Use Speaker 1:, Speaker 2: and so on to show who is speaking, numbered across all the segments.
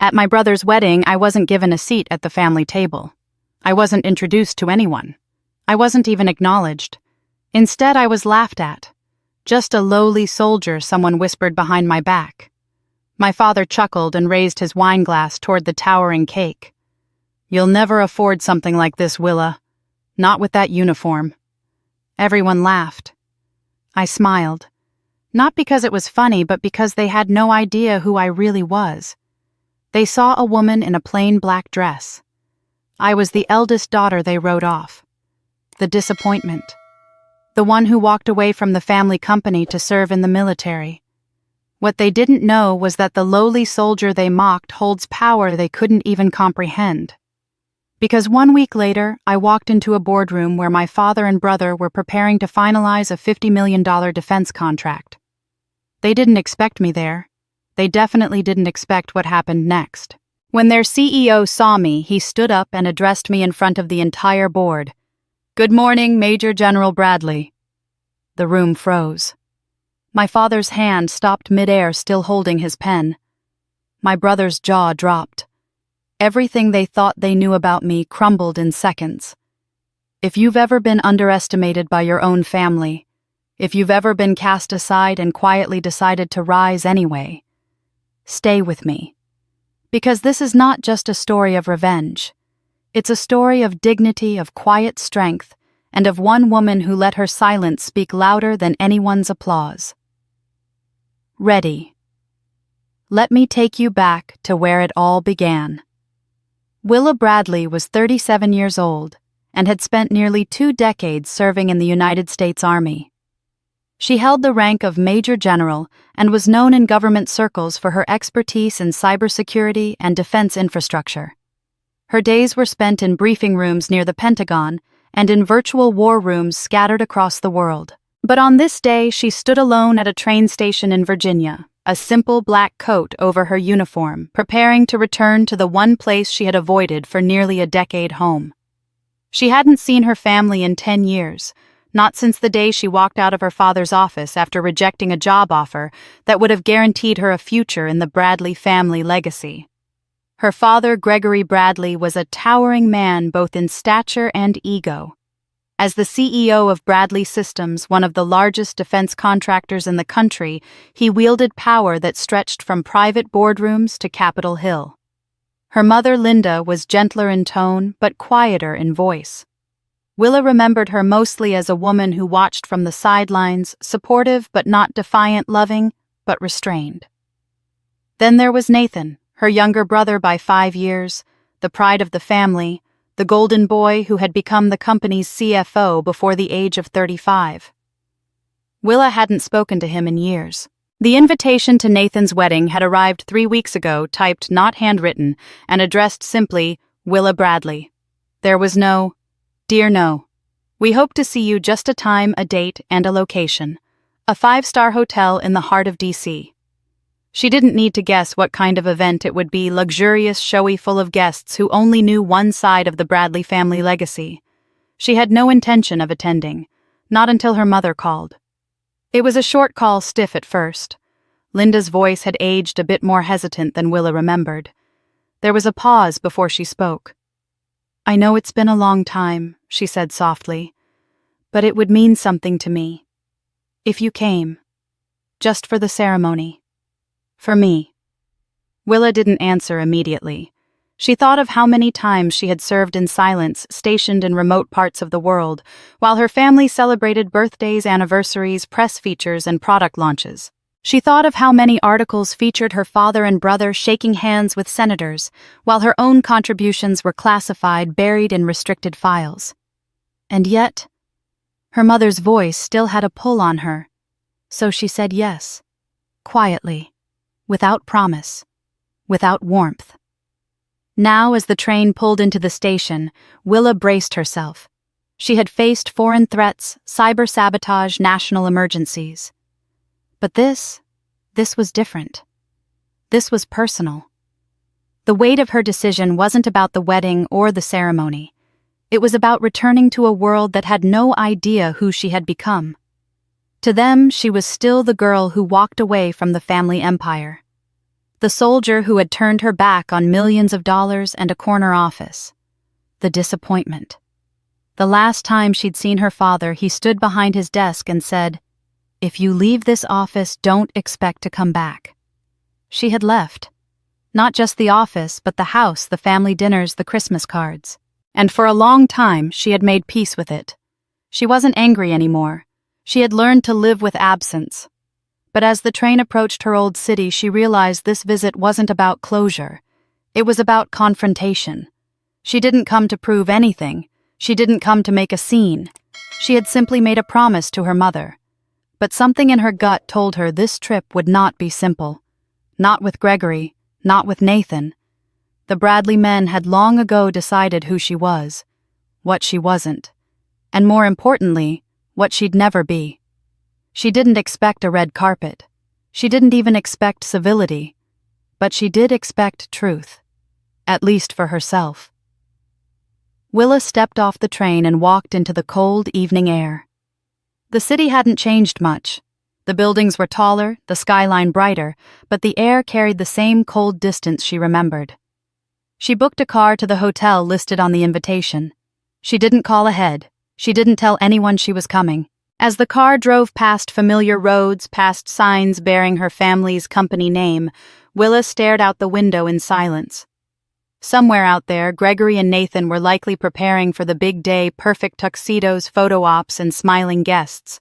Speaker 1: At my brother's wedding, I wasn't given a seat at the family table. I wasn't introduced to anyone. I wasn't even acknowledged. Instead, I was laughed at. Just a lowly soldier, someone whispered behind my back. My father chuckled and raised his wine glass toward the towering cake. "You'll never afford something like this, Willa. Not with that uniform." Everyone laughed. I smiled. Not because it was funny, but because they had no idea who I really was. They saw a woman in a plain black dress. I was the eldest daughter they wrote off. The disappointment. The one who walked away from the family company to serve in the military. What they didn't know was that the lowly soldier they mocked holds power they couldn't even comprehend. Because 1 week later, I walked into a boardroom where my father and brother were preparing to finalize a $50 million defense contract. They didn't expect me there. They definitely didn't expect what happened next. When their CEO saw me, he stood up and addressed me in front of the entire board. "Good morning, Major General Bradley." The room froze. My father's hand stopped midair, still holding his pen. My brother's jaw dropped. Everything they thought they knew about me crumbled in seconds. If you've ever been underestimated by your own family, if you've ever been cast aside and quietly decided to rise anyway, stay with me. Because this is not just a story of revenge. It's a story of dignity, of quiet strength, and of one woman who let her silence speak louder than anyone's applause. Ready. Let me take you back to where it all began. Willa Bradley was 37 years old and had spent nearly 2 decades serving in the United States Army. She held the rank of Major General and was known in government circles for her expertise in cybersecurity and defense infrastructure. Her days were spent in briefing rooms near the Pentagon and in virtual war rooms scattered across the world. But on this day, she stood alone at a train station in Virginia, a simple black coat over her uniform, preparing to return to the one place she had avoided for nearly a decade home. She hadn't seen her family in 10 years, not since the day she walked out of her father's office after rejecting a job offer that would have guaranteed her a future in the Bradley family legacy. Her father, Gregory Bradley, was a towering man both in stature and ego. As the CEO of Bradley Systems, one of the largest defense contractors in the country, he wielded power that stretched from private boardrooms to Capitol Hill. Her mother, Linda, was gentler in tone but quieter in voice. Willa remembered her mostly as a woman who watched from the sidelines, supportive but not defiant, loving but restrained. Then there was Nathan, her younger brother by 5 years, the pride of the family, the golden boy who had become the company's CFO before the age of 35. Willa hadn't spoken to him in years. The invitation to Nathan's wedding had arrived 3 weeks ago, typed not handwritten, and addressed simply, Willa Bradley. There was no, "Dear no. We hope to see you, just a time, a date, and a location. A 5-star hotel in the heart of D.C." She didn't need to guess what kind of event it would be, luxurious, showy, full of guests who only knew one side of the Bradley family legacy. She had no intention of attending, not until her mother called. It was a short call, stiff at first. Linda's voice had aged a bit more hesitant than Willa remembered. There was a pause before she spoke. "I know it's been a long time," she said softly, "but it would mean something to me. If you came, just for the ceremony. For me." Willa didn't answer immediately. She thought of how many times she had served in silence, stationed in remote parts of the world, while her family celebrated birthdays, anniversaries, press features, and product launches. She thought of how many articles featured her father and brother shaking hands with senators, while her own contributions were classified, buried in restricted files. And yet, her mother's voice still had a pull on her, so she said yes, quietly, without promise, without warmth. Now, as the train pulled into the station, Willa braced herself. She had faced foreign threats, cyber-sabotage, national emergencies. But this was different. This was personal. The weight of her decision wasn't about the wedding or the ceremony. It was about returning to a world that had no idea who she had become. To them, she was still the girl who walked away from the family empire. The soldier who had turned her back on millions of dollars and a corner office. The disappointment. The last time she'd seen her father, he stood behind his desk and said, "If you leave this office, don't expect to come back." She had left. Not just the office, but the house, the family dinners, the Christmas cards. And for a long time, she had made peace with it. She wasn't angry anymore. She had learned to live with absence. But as the train approached her old city, she realized this visit wasn't about closure. It was about confrontation. She didn't come to prove anything. She didn't come to make a scene. She had simply made a promise to her mother. But something in her gut told her this trip would not be simple. Not with Gregory, not with Nathan. The Bradley men had long ago decided who she was, what she wasn't, and more importantly, what she'd never be. She didn't expect a red carpet. She didn't even expect civility. But she did expect truth, at least for herself. Willa stepped off the train and walked into the cold evening air. The city hadn't changed much. The buildings were taller, the skyline brighter, but the air carried the same cold distance she remembered. She booked a car to the hotel listed on the invitation. She didn't call ahead. She didn't tell anyone she was coming. As the car drove past familiar roads, past signs bearing her family's company name, Willa stared out the window in silence. Somewhere out there, Gregory and Nathan were likely preparing for the big day, perfect tuxedos, photo ops, and smiling guests.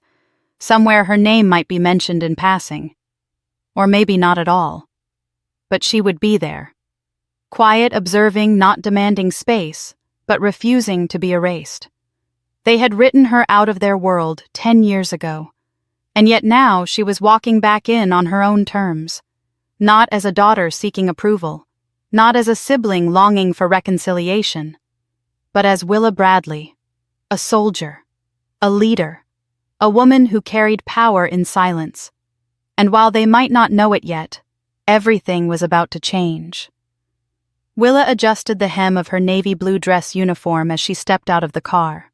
Speaker 1: Somewhere her name might be mentioned in passing. Or maybe not at all. But she would be there. Quiet, observing, not demanding space, but refusing to be erased. They had written her out of their world 10 years ago. And yet now she was walking back in on her own terms. Not as a daughter seeking approval. Not as a sibling longing for reconciliation. But as Willa Bradley. A soldier. A leader. A woman who carried power in silence. And while they might not know it yet, everything was about to change. Willa adjusted the hem of her navy blue dress uniform as she stepped out of the car.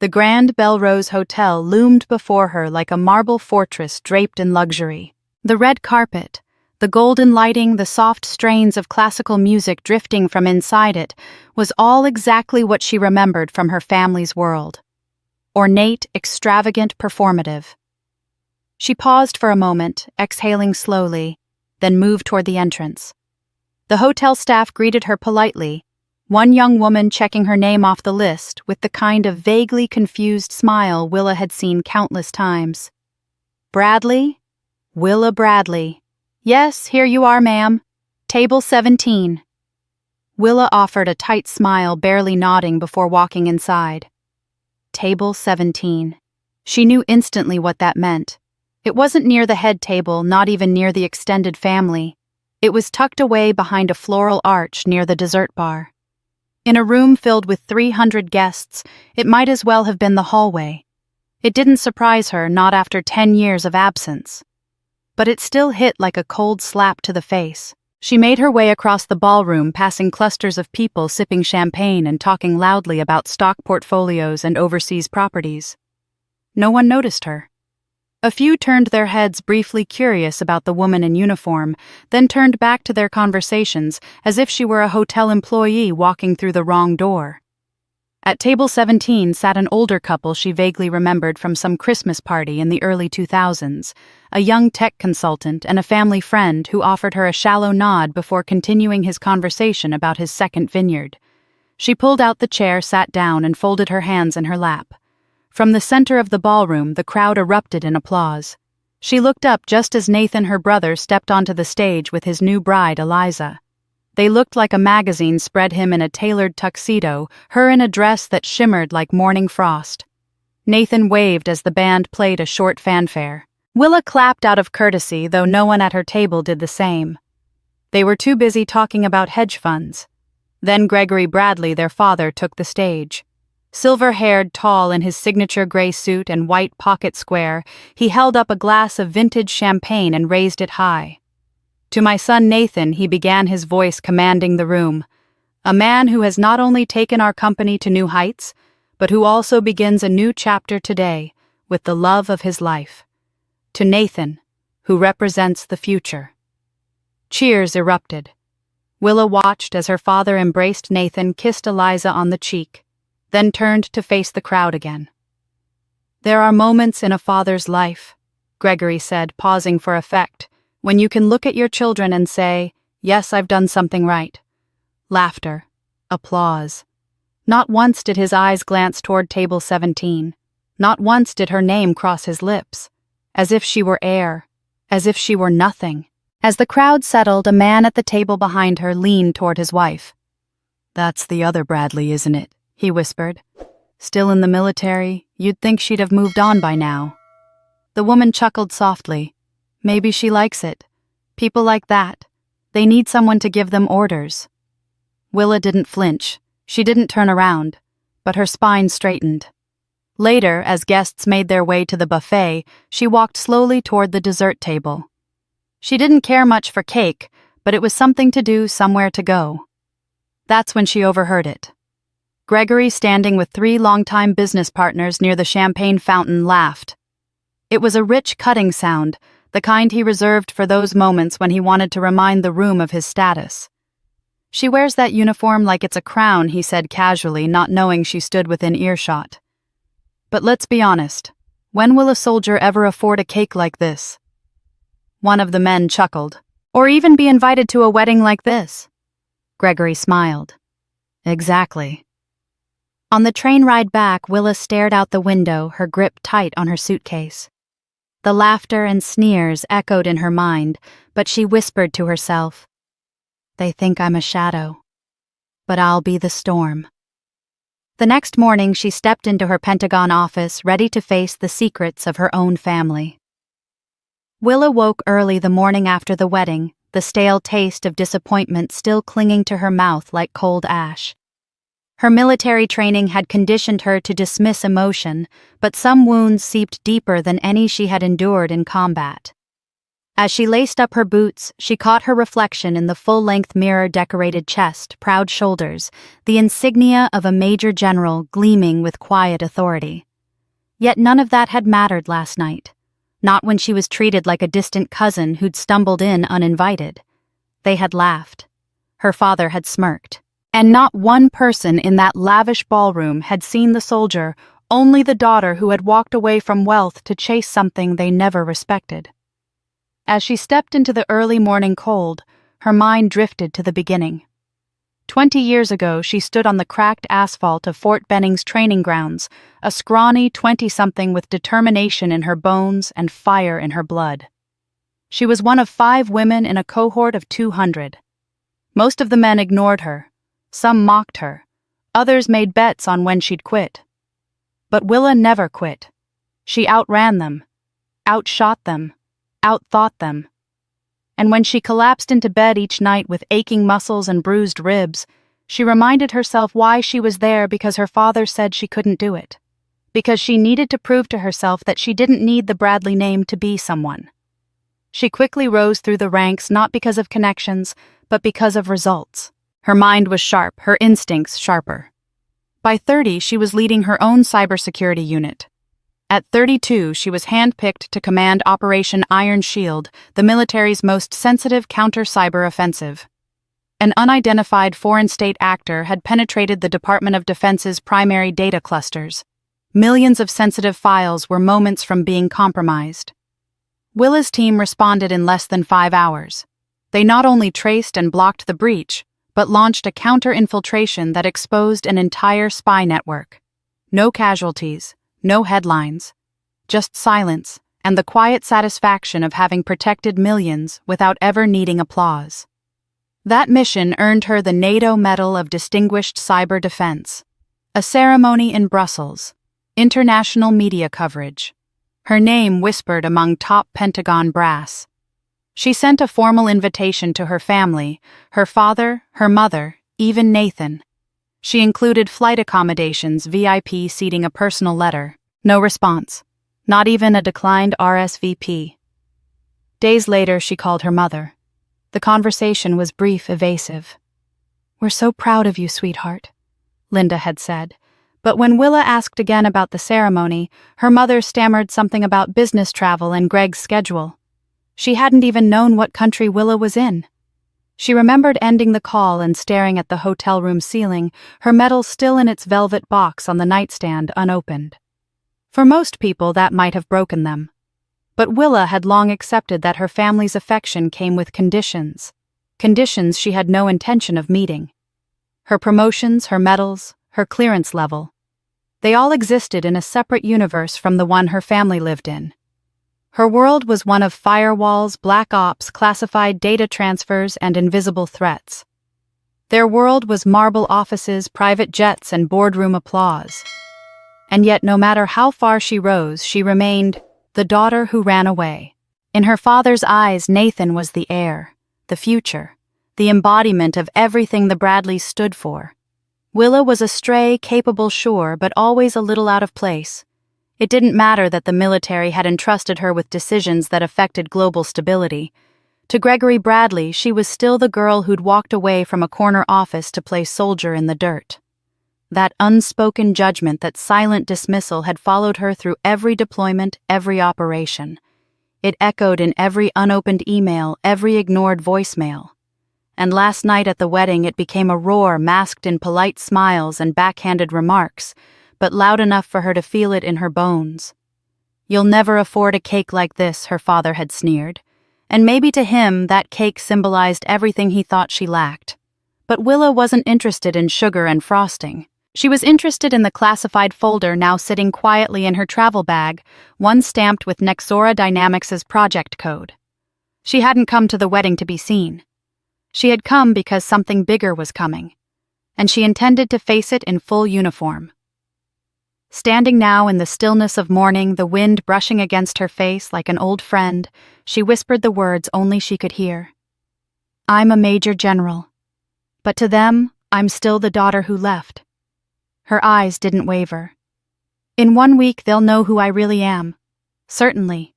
Speaker 1: The Grand Belrose Hotel loomed before her like a marble fortress draped in luxury. The red carpet, the golden lighting, the soft strains of classical music drifting from inside it was all exactly what she remembered from her family's world. Ornate, extravagant, performative. She paused for a moment, exhaling slowly, then moved toward the entrance. The hotel staff greeted her politely, one young woman checking her name off the list with the kind of vaguely confused smile Willa had seen countless times. "Bradley? Willa Bradley. Yes, here you are, ma'am. Table 17. Willa offered a tight smile, barely nodding before walking inside. Table 17. She knew instantly what that meant. It wasn't near the head table, not even near the extended family. It was tucked away behind a floral arch near the dessert bar. In a room filled with 300 guests, it might as well have been the hallway. It didn't surprise her, not after 10 years of absence. But it still hit like a cold slap to the face. She made her way across the ballroom, passing clusters of people sipping champagne and talking loudly about stock portfolios and overseas properties. No one noticed her. A few turned their heads briefly curious about the woman in uniform, then turned back to their conversations as if she were a hotel employee walking through the wrong door. At table 17 sat an older couple she vaguely remembered from some Christmas party in the early 2000s, a young tech consultant and a family friend who offered her a shallow nod before continuing his conversation about his second vineyard. She pulled out the chair, sat down, and folded her hands in her lap. From the center of the ballroom, the crowd erupted in applause. She looked up just as Nathan, her brother, stepped onto the stage with his new bride, Eliza. They looked like a magazine spread him in a tailored tuxedo, her in a dress that shimmered like morning frost. Nathan waved as the band played a short fanfare. Willa clapped out of courtesy, though no one at her table did the same. They were too busy talking about hedge funds. Then Gregory Bradley, their father, took the stage. Silver-haired, tall in his signature gray suit and white pocket square, he held up a glass of vintage champagne and raised it high. To my son Nathan, he began, his voice commanding the room. A man who has not only taken our company to new heights, but who also begins a new chapter today with the love of his life. To Nathan, who represents the future. Cheers erupted. Willa watched as her father embraced Nathan, kissed Eliza on the cheek, then turned to face the crowd again. "There are moments in a father's life," Gregory said, pausing for effect, "when you can look at your children and say, 'Yes, I've done something right.'" Laughter. Applause. Not once did his eyes glance toward table 17. Not once did her name cross his lips. As if she were air. As if she were nothing. As the crowd settled, a man at the table behind her leaned toward his wife. "That's the other Bradley, isn't it?" he whispered. "Still in the military, you'd think she'd have moved on by now." The woman chuckled softly. "Maybe she likes it. People like that. They need someone to give them orders." Willa didn't flinch. She didn't turn around, but her spine straightened. Later, as guests made their way to the buffet, she walked slowly toward the dessert table. She didn't care much for cake, but it was something to do, somewhere to go. That's when she overheard it. Gregory, standing with 3 longtime business partners near the champagne fountain, laughed. It was a rich, cutting sound, the kind he reserved for those moments when he wanted to remind the room of his status. "She wears that uniform like it's a crown," he said casually, not knowing she stood within earshot. "But let's be honest. When will a soldier ever afford a cake like this?" One of the men chuckled. "Or even be invited to a wedding like this?" Gregory smiled. "Exactly." On the train ride back, Willa stared out the window, her grip tight on her suitcase. The laughter and sneers echoed in her mind, but she whispered to herself, "They think I'm a shadow. But I'll be the storm." The next morning, she stepped into her Pentagon office, ready to face the secrets of her own family. Willa woke early the morning after the wedding, the stale taste of disappointment still clinging to her mouth like cold ash. Her military training had conditioned her to dismiss emotion, but some wounds seeped deeper than any she had endured in combat. As she laced up her boots, she caught her reflection in the full-length mirror-decorated chest, proud shoulders, the insignia of a major general gleaming with quiet authority. Yet none of that had mattered last night. Not when she was treated like a distant cousin who'd stumbled in uninvited. They had laughed. Her father had smirked. And not one person in that lavish ballroom had seen the soldier, only the daughter who had walked away from wealth to chase something they never respected. As she stepped into the early morning cold, her mind drifted to the beginning. 20 years ago, she stood on the cracked asphalt of Fort Benning's training grounds, a scrawny 20-something with determination in her bones and fire in her blood. She was one of 5 women in a cohort of 200. Most of the men ignored her. Some mocked her. Others made bets on when she'd quit. But Willa never quit. She outran them, outshot them, outthought them. And when she collapsed into bed each night with aching muscles and bruised ribs, she reminded herself why she was there, because her father said she couldn't do it. Because she needed to prove to herself that she didn't need the Bradley name to be someone. She quickly rose through the ranks, not because of connections, but because of results. Her mind was sharp, her instincts sharper. By 30, she was leading her own cybersecurity unit. At 32, she was handpicked to command Operation Iron Shield, the military's most sensitive counter-cyber offensive. An unidentified foreign state actor had penetrated the Department of Defense's primary data clusters. Millions of sensitive files were moments from being compromised. Willa's team responded in less than 5 hours. They not only traced and blocked the breach, but launched a counter-infiltration that exposed an entire spy network. No casualties. No headlines, just silence and the quiet satisfaction of having protected millions without ever needing applause. That mission earned her the NATO Medal of Distinguished Cyber Defense, a ceremony in Brussels, international media coverage, her name whispered among top Pentagon brass. She sent a formal invitation to her family, her father, her mother, even Nathan. She included flight accommodations, VIP seating, a personal letter. No response. Not even a declined RSVP. Days later, she called her mother. The conversation was brief, evasive. "We're so proud of you, sweetheart," Linda had said. But when Willa asked again about the ceremony, her mother stammered something about business travel and Greg's schedule. She hadn't even known what country Willa was in. She remembered ending the call and staring at the hotel room ceiling, her medal still in its velvet box on the nightstand unopened. For most people, that might have broken them. But Willa had long accepted that her family's affection came with conditions she had no intention of meeting. Her promotions, her medals, her clearance level. They all existed in a separate universe from the one her family lived in. Her world was one of firewalls, black ops, classified data transfers, and invisible threats. Their world was marble offices, private jets, and boardroom applause. And yet, no matter how far she rose, she remained the daughter who ran away. In her father's eyes, Nathan was the heir, the future, the embodiment of everything the Bradleys stood for. Willa was a stray, capable, sure, but always a little out of place. It didn't matter that the military had entrusted her with decisions that affected global stability. To Gregory Bradley, she was still the girl who'd walked away from a corner office to play soldier in the dirt. That unspoken judgment, that silent dismissal had followed her through every deployment, every operation. It echoed in every unopened email, every ignored voicemail. And last night at the wedding it became a roar masked in polite smiles and backhanded remarks, but loud enough for her to feel it in her bones. "You'll never afford a cake like this," her father had sneered. And maybe to him that cake symbolized everything he thought she lacked. But Willa wasn't interested in sugar and frosting. She was interested in the classified folder now sitting quietly in her travel bag, one stamped with Nexora Dynamics' project code. She hadn't come to the wedding to be seen. She had come because something bigger was coming, and she intended to face it in full uniform. Standing now in the stillness of morning, the wind brushing against her face like an old friend, she whispered the words only she could hear. "I'm a major general, but to them, I'm still the daughter who left." Her eyes didn't waver. "In 1 week they'll know who I really am. Certainly."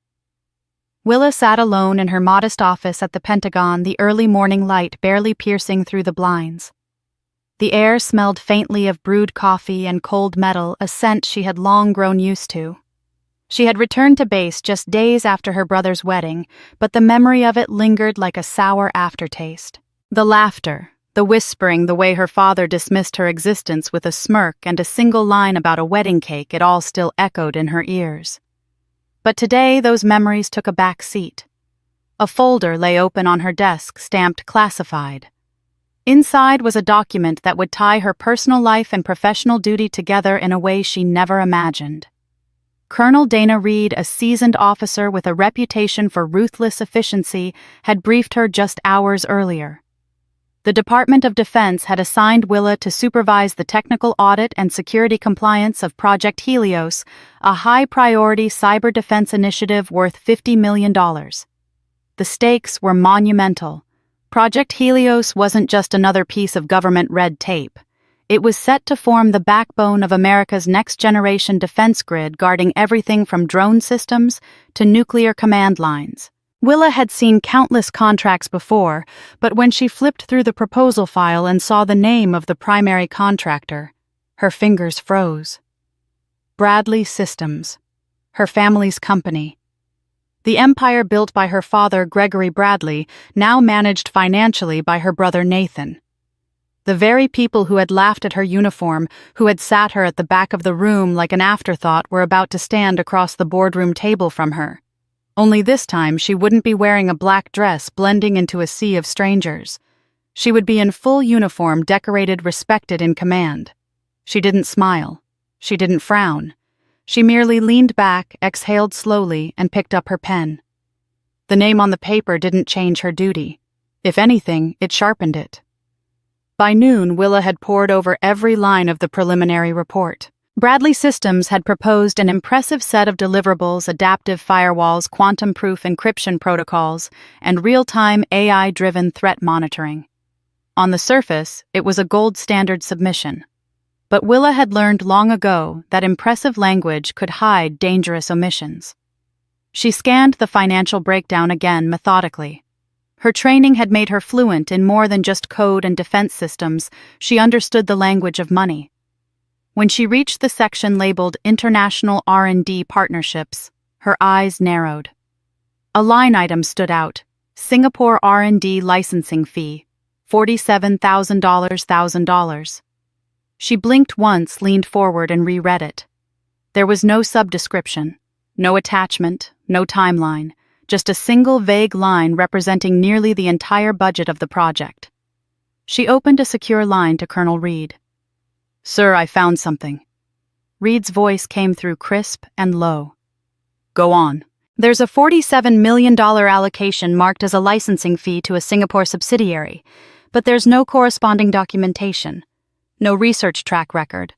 Speaker 1: Willa sat alone in her modest office at the Pentagon, the early morning light barely piercing through the blinds. The air smelled faintly of brewed coffee and cold metal, a scent she had long grown used to. She had returned to base just days after her brother's wedding, but the memory of it lingered like a sour aftertaste. The laughter, the whispering, the way her father dismissed her existence with a smirk and a single line about a wedding cake, it all still echoed in her ears. But today those memories took a back seat. A folder lay open on her desk, stamped classified. Inside was a document that would tie her personal life and professional duty together in a way she never imagined. Colonel Dana Reed, a seasoned officer with a reputation for ruthless efficiency, had briefed her just hours earlier. The Department of Defense had assigned Willa to supervise the technical audit and security compliance of Project Helios, a high-priority cyber defense initiative worth $50 million. The stakes were monumental. Project Helios wasn't just another piece of government red tape. It was set to form the backbone of America's next-generation defense grid, guarding everything from drone systems to nuclear command lines. Willa had seen countless contracts before, but when she flipped through the proposal file and saw the name of the primary contractor, her fingers froze. Bradley Systems, her family's company. The empire built by her father, Gregory Bradley, now managed financially by her brother Nathan. The very people who had laughed at her uniform, who had sat her at the back of the room like an afterthought, were about to stand across the boardroom table from her. Only this time she wouldn't be wearing a black dress blending into a sea of strangers. She would be in full uniform, decorated, respected, in command. She didn't smile. She didn't frown. She merely leaned back, exhaled slowly, and picked up her pen. The name on the paper didn't change her duty. If anything, it sharpened it. By noon, Willa had pored over every line of the preliminary report. Bradley Systems had proposed an impressive set of deliverables, adaptive firewalls, quantum-proof encryption protocols, and real-time AI-driven threat monitoring. On the surface, it was a gold-standard submission. But Willa had learned long ago that impressive language could hide dangerous omissions. She scanned the financial breakdown again methodically. Her training had made her fluent in more than just code and defense systems. She understood the language of money. When she reached the section labeled International R&D Partnerships, her eyes narrowed. A line item stood out: Singapore R&D licensing fee, $47,000. She blinked once, leaned forward, and reread it. There was no subdescription, no attachment, no timeline, just a single vague line representing nearly the entire budget of the project. She opened a secure line to Colonel Reed. "Sir, I found something." Reed's voice came through crisp and low. "Go on." "There's a $47 million allocation marked as a licensing fee to a Singapore subsidiary, but there's no corresponding documentation, no research track record,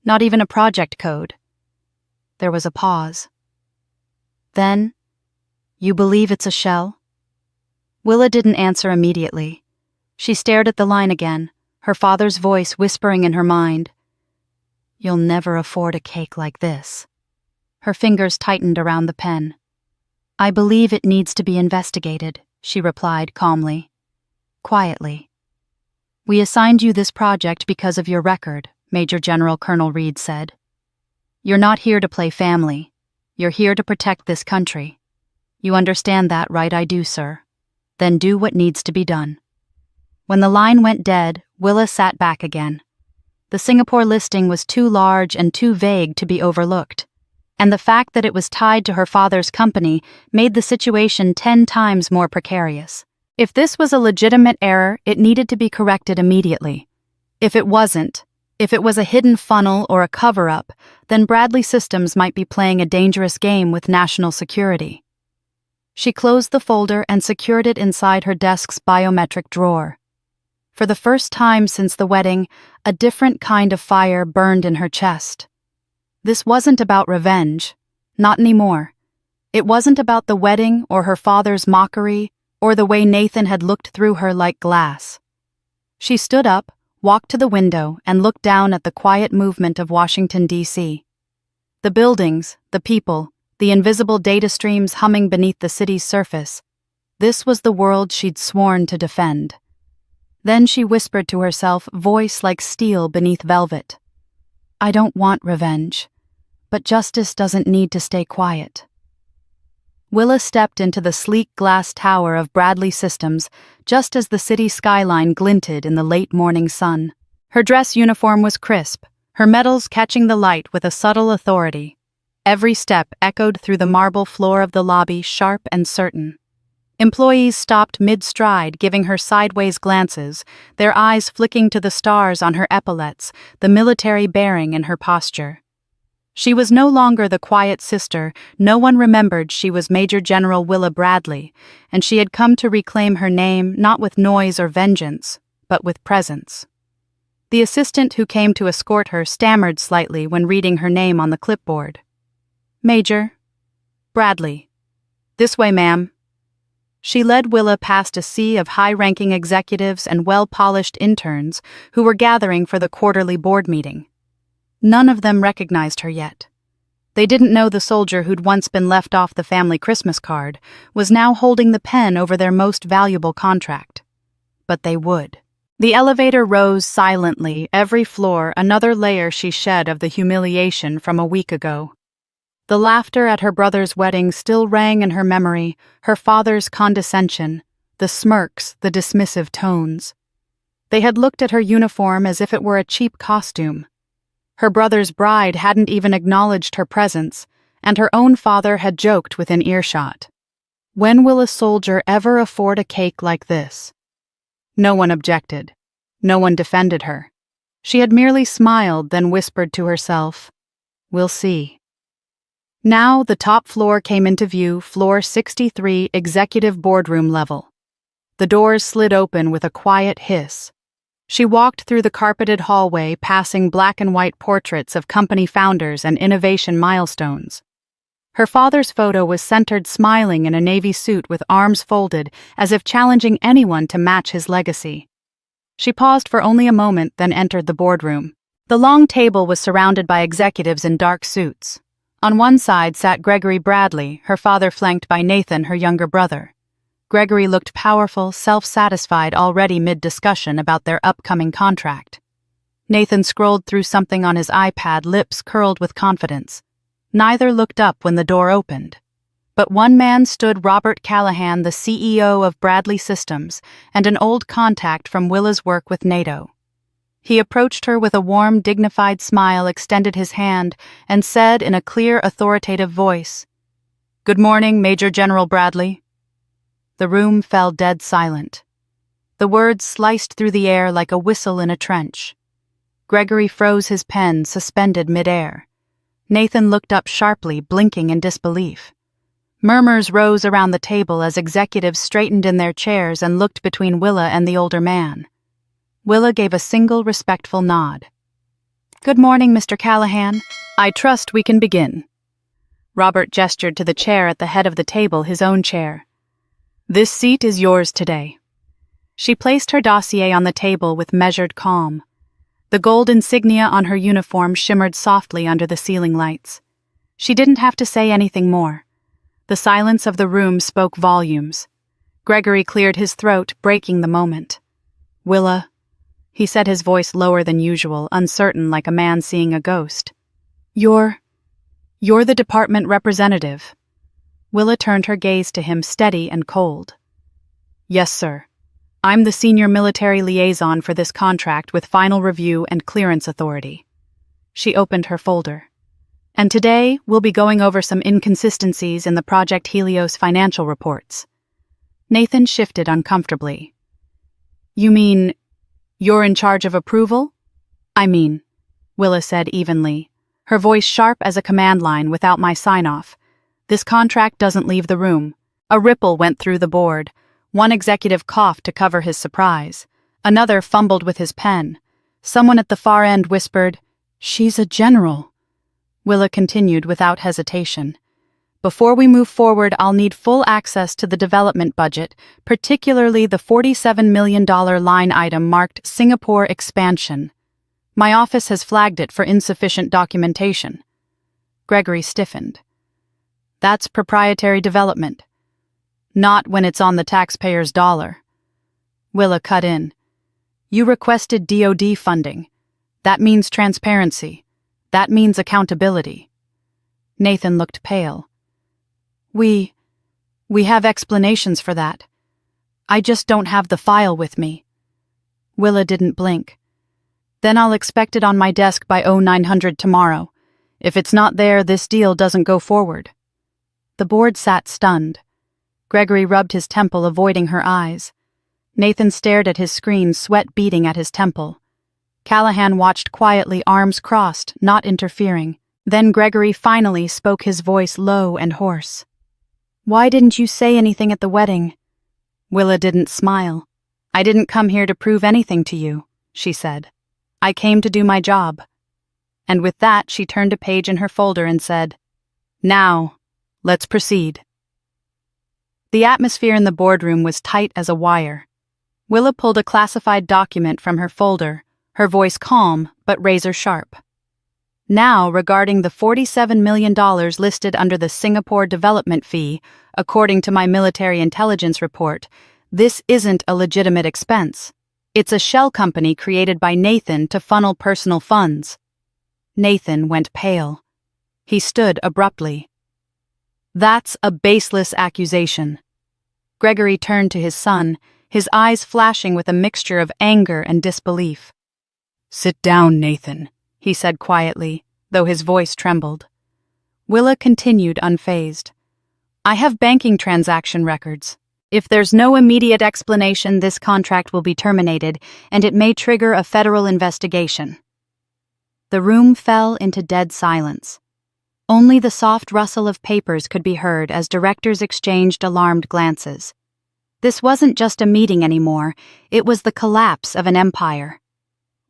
Speaker 1: not even a project code." There was a pause. Then, "You believe it's a shell?" Willa didn't answer immediately. She stared at the line again, her father's voice whispering in her mind. "You'll never afford a cake like this." Her fingers tightened around the pen. "I believe it needs to be investigated," she replied calmly. Quietly. "We assigned you this project because of your record," Major General Colonel Reed said. "You're not here to play family. You're here to protect this country. You understand that, right?" "I do, sir." "Then do what needs to be done." When the line went dead, Willa sat back again. The Singapore listing was too large and too vague to be overlooked, and the fact that it was tied to her father's company made the situation 10 times more precarious. If this was a legitimate error, it needed to be corrected immediately. If it wasn't, if it was a hidden funnel or a cover-up, then Bradley Systems might be playing a dangerous game with national security. She closed the folder and secured it inside her desk's biometric drawer. For the first time since the wedding, a different kind of fire burned in her chest. This wasn't about revenge. Not anymore. It wasn't about the wedding or her father's mockery or the way Nathan had looked through her like glass. She stood up, walked to the window, and looked down at the quiet movement of Washington, D.C. The buildings, the people, the invisible data streams humming beneath the city's surface. This was the world she'd sworn to defend. Then she whispered to herself, voice like steel beneath velvet. "I don't want revenge, but justice doesn't need to stay quiet." Willa stepped into the sleek glass tower of Bradley Systems just as the city skyline glinted in the late morning sun. Her dress uniform was crisp, her medals catching the light with a subtle authority. Every step echoed through the marble floor of the lobby, sharp and certain. Employees stopped mid-stride, giving her sideways glances, their eyes flicking to the stars on her epaulettes, the military bearing in her posture. She was no longer the quiet sister. No one remembered she was Major General Willa Bradley, and she had come to reclaim her name not with noise or vengeance, but with presence. The assistant who came to escort her stammered slightly when reading her name on the clipboard. "Major Bradley. This way, ma'am." She led Willa past a sea of high-ranking executives and well-polished interns who were gathering for the quarterly board meeting. None of them recognized her yet. They didn't know the soldier who'd once been left off the family Christmas card was now holding the pen over their most valuable contract. But they would. The elevator rose silently, every floor another layer she shed of the humiliation from a week ago. The laughter at her brother's wedding still rang in her memory, her father's condescension, the smirks, the dismissive tones. They had looked at her uniform as if it were a cheap costume. Her brother's bride hadn't even acknowledged her presence, and her own father had joked within earshot. When will a soldier ever afford a cake like this? No one objected. No one defended her. She had merely smiled, then whispered to herself, "We'll see." Now the top floor came into view, floor 63, executive boardroom level. The doors slid open with a quiet hiss. She walked through the carpeted hallway, passing black and white portraits of company founders and innovation milestones. Her father's photo was centered smiling in a navy suit with arms folded, as if challenging anyone to match his legacy. She paused for only a moment, then entered the boardroom. The long table was surrounded by executives in dark suits. On one side sat Gregory Bradley, her father flanked by Nathan, her younger brother. Gregory looked powerful, self-satisfied, already mid-discussion about their upcoming contract. Nathan scrolled through something on his iPad, lips curled with confidence. Neither looked up when the door opened. But one man stood: Robert Callahan, the CEO of Bradley Systems, and an old contact from Willa's work with NATO. He approached her with a warm, dignified smile, extended his hand, and said in a clear, authoritative voice, "Good morning, Major General Bradley." The room fell dead silent. The words sliced through the air like a whistle in a trench. Gregory froze his pen, suspended midair. Nathan looked up sharply, blinking in disbelief. Murmurs rose around the table as executives straightened in their chairs and looked between Willa and the older man. Willa gave a single respectful nod. "Good morning, Mr. Callahan. I trust we can begin." Robert gestured to the chair at the head of the table, his own chair. "This seat is yours today." She placed her dossier on the table with measured calm. The gold insignia on her uniform shimmered softly under the ceiling lights. She didn't have to say anything more. The silence of the room spoke volumes. Gregory cleared his throat, breaking the moment. "Willa," he said, his voice lower than usual, uncertain like a man seeing a ghost. You're the department representative." Willa turned her gaze to him, steady and cold. "Yes, sir. I'm the senior military liaison for this contract with final review and clearance authority." She opened her folder. "And today, we'll be going over some inconsistencies in the Project Helios financial reports." Nathan shifted uncomfortably. "You mean you're in charge of approval?" "I mean," Willa said evenly, her voice sharp as a command line without my sign-off, "this contract doesn't leave the room." A ripple went through the board. One executive coughed to cover his surprise. Another fumbled with his pen. Someone at the far end whispered, "She's a general." Willa continued without hesitation. "Before we move forward, I'll need full access to the development budget, particularly the $47 million line item marked Singapore Expansion. My office has flagged it for insufficient documentation." Gregory stiffened. "That's proprietary development." "Not when it's on the taxpayer's dollar." Willa cut in. "You requested DoD funding. That means transparency. That means accountability." Nathan looked pale. We have explanations for that. I just don't have the file with me." Willa didn't blink. "Then I'll expect it on my desk by 0900 tomorrow. If it's not there, this deal doesn't go forward." The board sat stunned. Gregory rubbed his temple, avoiding her eyes. Nathan stared at his screen, sweat beading at his temple. Callahan watched quietly, arms crossed, not interfering. Then Gregory finally spoke, his voice low and hoarse. "Why didn't you say anything at the wedding?" Willa didn't smile. "I didn't come here to prove anything to you," she said. "I came to do my job." And with that, she turned a page in her folder and said, "Now, let's proceed." The atmosphere in the boardroom was tight as a wire. Willa pulled a classified document from her folder, her voice calm but razor sharp. "Now, regarding the $47 million listed under the Singapore development fee, according to my military intelligence report, this isn't a legitimate expense. It's a shell company created by Nathan to funnel personal funds." Nathan went pale. He stood abruptly. "That's a baseless accusation." Gregory turned to his son, his eyes flashing with a mixture of anger and disbelief. "Sit down, Nathan," he said quietly, though his voice trembled. Willa continued unfazed. "I have banking transaction records. If there's no immediate explanation, this contract will be terminated, and it may trigger a federal investigation." The room fell into dead silence. Only the soft rustle of papers could be heard as directors exchanged alarmed glances. This wasn't just a meeting anymore, it was the collapse of an empire.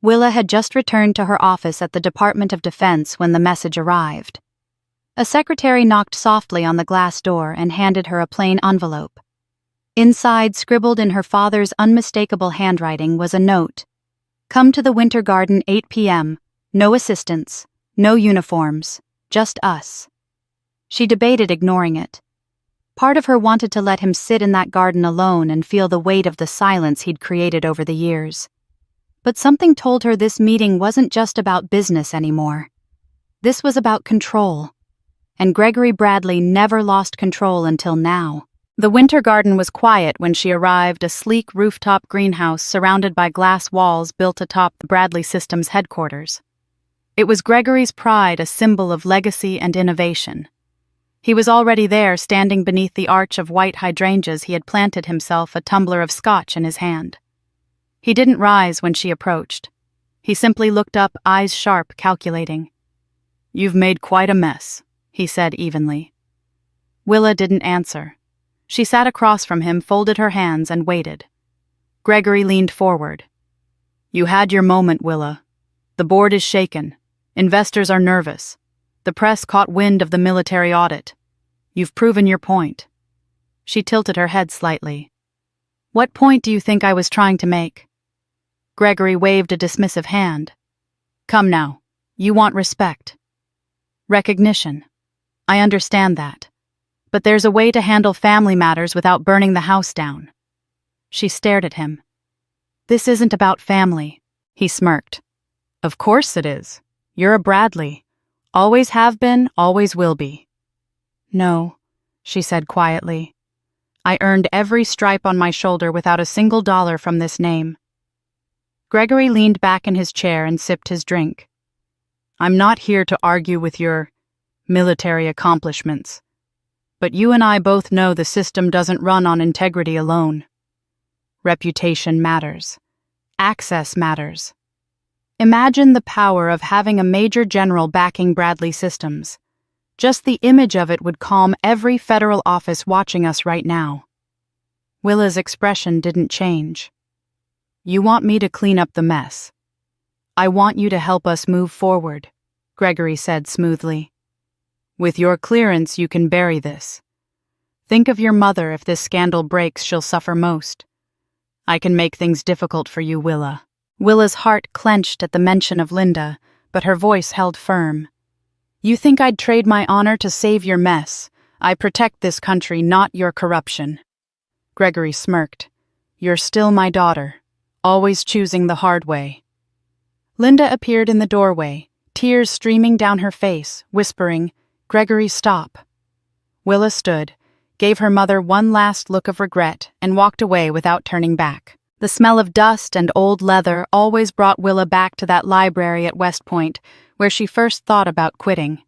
Speaker 1: Willa had just returned to her office at the Department of Defense when the message arrived. A secretary knocked softly on the glass door and handed her a plain envelope. Inside, scribbled in her father's unmistakable handwriting, was a note. "Come to the Winter Garden 8 p.m. No assistants, no uniforms, just us." She debated ignoring it. Part of her wanted to let him sit in that garden alone and feel the weight of the silence he'd created over the years. But something told her this meeting wasn't just about business anymore. This was about control. and Gregory Bradley never lost control until now. The winter garden was quiet when she arrived, a sleek rooftop greenhouse surrounded by glass walls built atop the Bradley Systems headquarters. It was Gregory's pride, a symbol of legacy and innovation. He was already there, standing beneath the arch of white hydrangeas he had planted himself, a tumbler of scotch in his hand. He didn't rise when she approached. He simply looked up, eyes sharp, calculating. "You've made quite a mess," he said evenly. Willa didn't answer. She sat across from him, folded her hands, and waited. Gregory leaned forward. "You had your moment, Willa. The board is shaken. Investors are nervous. The press caught wind of the military audit. You've proven your point." She tilted her head slightly. "What point do you think I was trying to make?" Gregory waved a dismissive hand. "Come now. You want respect." "Recognition. I understand that. But there's a way to handle family matters without burning the house down." She stared at him. "This isn't about family," he smirked. "Of course it is. You're a Bradley. Always have been, always will be." "No," she said quietly. "I earned every stripe on my shoulder without a single dollar from this name." Gregory leaned back in his chair and sipped his drink. "I'm not here to argue with your military accomplishments. But you and I both know the system doesn't run on integrity alone. Reputation matters. Access matters. Imagine the power of having a major general backing Bradley Systems. Just the image of it would calm every federal office watching us right now." Willa's expression didn't change. "You want me to clean up the mess. I want you to help us move forward," Gregory said smoothly. "With your clearance, you can bury this. Think of your mother. If this scandal breaks, she'll suffer most. I can make things difficult for you, Willa." Willa's heart clenched at the mention of Linda, but her voice held firm. "You think I'd trade my honor to save your mess? I protect this country, not your corruption." Gregory smirked. "You're still my daughter, always choosing the hard way." Linda appeared in the doorway, tears streaming down her face, whispering, "Gregory, stop." Willa stood, gave her mother one last look of regret, and walked away without turning back. The smell of dust and old leather always brought Willa back to that library at West Point, where she first thought about quitting.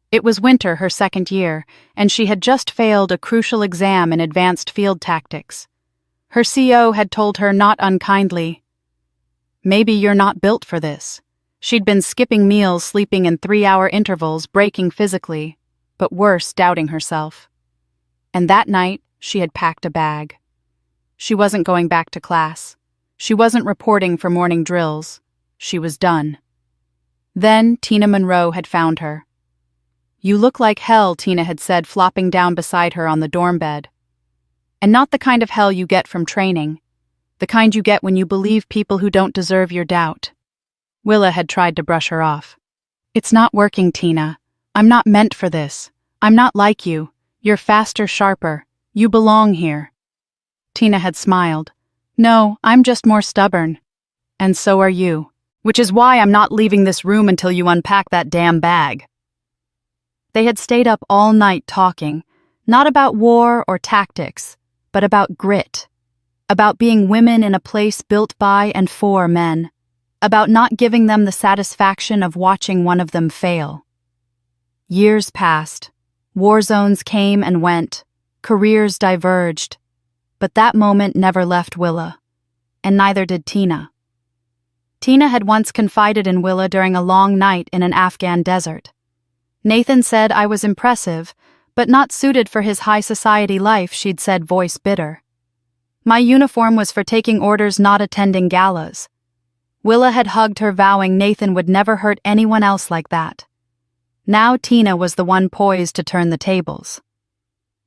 Speaker 1: It was winter, her second year, and she had just failed a crucial exam in advanced field tactics. Her CO had told her not unkindly, "Maybe you're not built for this." She'd been skipping meals, sleeping in 3-hour intervals, breaking physically, but worse, doubting herself. And that night, she had packed a bag. She wasn't going back to class. She wasn't reporting for morning drills. She was done. Then Tina Monroe had found her. "You look like hell," Tina had said, flopping down beside her on the dorm bed. "And not the kind of hell you get from training. The kind you get when you believe people who don't deserve your doubt." Willa had tried to brush her off. "It's not working, Tina. I'm not meant for this. I'm not like you. You're faster, sharper. You belong here." Tina had smiled. "No, I'm just more stubborn. And so are you. Which is why I'm not leaving this room until you unpack that damn bag." They had stayed up all night talking, not about war or tactics, but about grit, about being women in a place built by and for men, about not giving them the satisfaction of watching one of them fail. Years passed. War zones came and went. Careers diverged. But that moment never left Willa, and neither did Tina. Tina had once confided in Willa during a long night in an Afghan desert. "Nathan said I was impressive, but not suited for his high society life," she'd said, voice bitter. "My uniform was for taking orders, not attending galas." Willa had hugged her, vowing Nathan would never hurt anyone else like that. Now Tina was the one poised to turn the tables.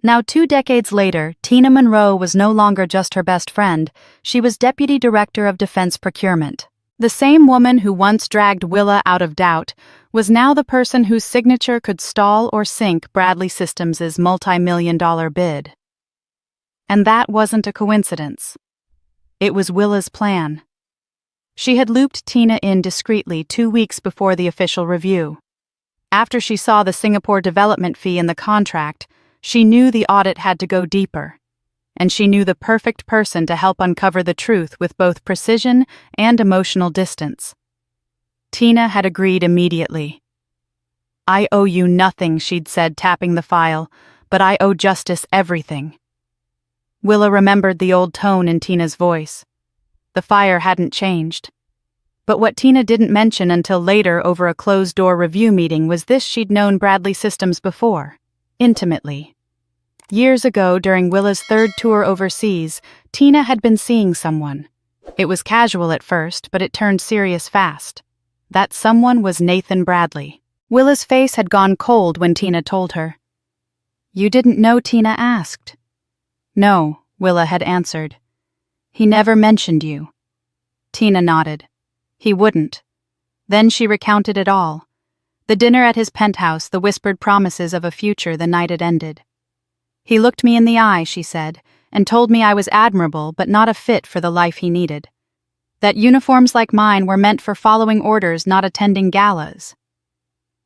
Speaker 1: Now 2 decades later, Tina Monroe was no longer just her best friend, she was Deputy Director of Defense Procurement. The same woman who once dragged Willa out of doubt was now the person whose signature could stall or sink Bradley Systems' multi-million-dollar bid. And that wasn't a coincidence. It was Willa's plan. She had looped Tina in discreetly 2 weeks before the official review. After she saw the Singapore development fee in the contract, she knew the audit had to go deeper. And she knew the perfect person to help uncover the truth with both precision and emotional distance. Tina had agreed immediately. "I owe you nothing," she'd said, tapping the file, "but I owe Justice everything." Willa remembered the old tone in Tina's voice. The fire hadn't changed. But what Tina didn't mention until later over a closed-door review meeting was this: she'd known Bradley Systems before, intimately. Years ago, during Willa's third tour overseas, Tina had been seeing someone. It was casual at first, but it turned serious fast. That someone was Nathan Bradley. Willa's face had gone cold when Tina told her. "You didn't know?" Tina asked. "No," Willa had answered. "He never mentioned you." Tina nodded. He wouldn't. Then she recounted it all. The dinner at his penthouse, the whispered promises of a future the night it ended. "He looked me in the eye," she said, "and told me I was admirable but not a fit for the life he needed. That uniforms like mine were meant for following orders, not attending galas."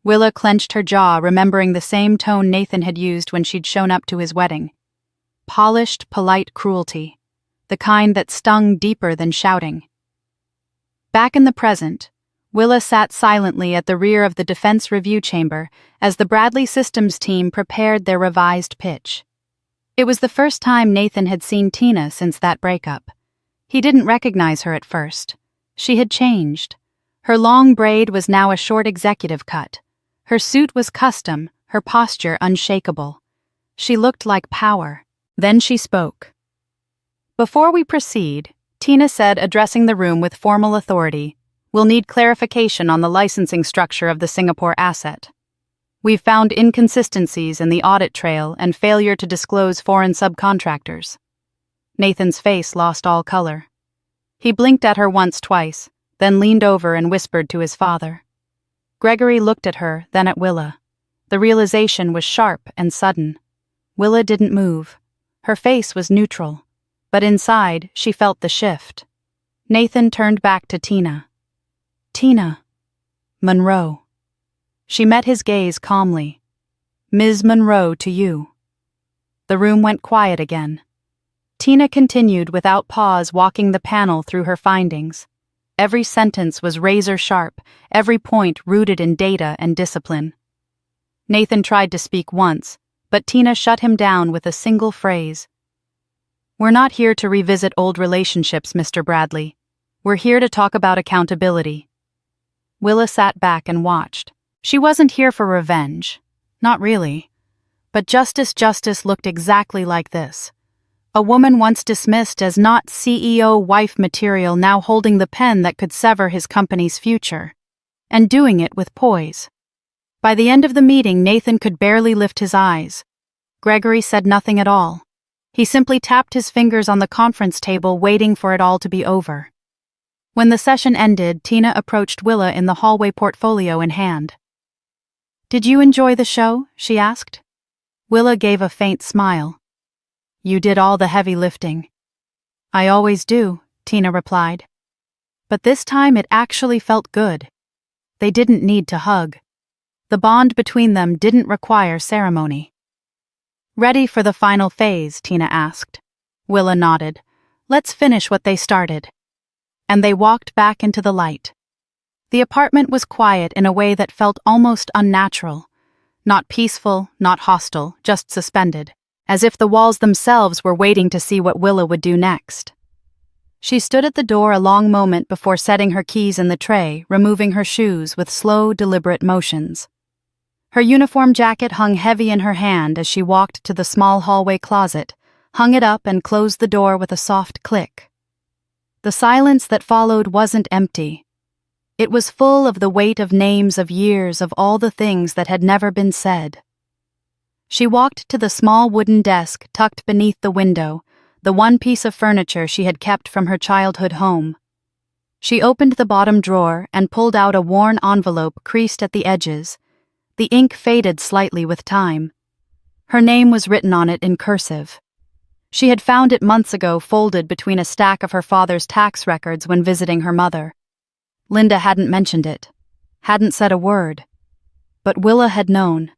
Speaker 1: Willa clenched her jaw, remembering the same tone Nathan had used when she'd shown up to his wedding. Polished, polite cruelty. The kind that stung deeper than shouting. Back in the present, Willa sat silently at the rear of the defense review chamber as the Bradley Systems team prepared their revised pitch. It was the first time Nathan had seen Tina since that breakup. He didn't recognize her at first. She had changed. Her long braid was now a short executive cut. Her suit was custom, her posture unshakable. She looked like power. Then she spoke. "Before we proceed," Tina said, addressing the room with formal authority, "we'll need clarification on the licensing structure of the Singapore asset. We've found inconsistencies in the audit trail and failure to disclose foreign subcontractors." Nathan's face lost all color. He blinked at her twice, then leaned over and whispered to his father. Gregory looked at her, then at Willa. The realization was sharp and sudden. Willa didn't move. Her face was neutral, but inside she felt the shift. Nathan turned back to Tina. "Tina. Monroe." She met his gaze calmly. "Ms. Monroe to you." The room went quiet again. Tina continued without pause, walking the panel through her findings. Every sentence was razor sharp, every point rooted in data and discipline. Nathan tried to speak once, but Tina shut him down with a single phrase. "We're not here to revisit old relationships, Mr. Bradley. We're here to talk about accountability." Willa sat back and watched. She wasn't here for revenge. Not really. But Justice looked exactly like this. A woman once dismissed as not CEO wife material, now holding the pen that could sever his company's future. And doing it with poise. By the end of the meeting, Nathan could barely lift his eyes. Gregory said nothing at all. He simply tapped his fingers on the conference table, waiting for it all to be over. When the session ended, Tina approached Willa in the hallway, portfolio in hand. "Did you enjoy the show?" she asked. Willa gave a faint smile. "You did all the heavy lifting." "I always do," Tina replied. But this time it actually felt good. They didn't need to hug. The bond between them didn't require ceremony. "Ready for the final phase?" Tina asked. Willa nodded. "Let's finish what they started." And they walked back into the light. The apartment was quiet in a way that felt almost unnatural. Not peaceful, not hostile, just suspended, as if the walls themselves were waiting to see what Willa would do next. She stood at the door a long moment before setting her keys in the tray, removing her shoes with slow, deliberate motions. Her uniform jacket hung heavy in her hand as she walked to the small hallway closet, hung it up and closed the door with a soft click. The silence that followed wasn't empty. It was full of the weight of names, of years, of all the things that had never been said. She walked to the small wooden desk tucked beneath the window, the one piece of furniture she had kept from her childhood home. She opened the bottom drawer and pulled out a worn envelope creased at the edges. The ink faded slightly with time. Her name was written on it in cursive. She had found it months ago, folded between a stack of her father's tax records when visiting her mother. Linda hadn't mentioned it, hadn't said a word. but Willa had known.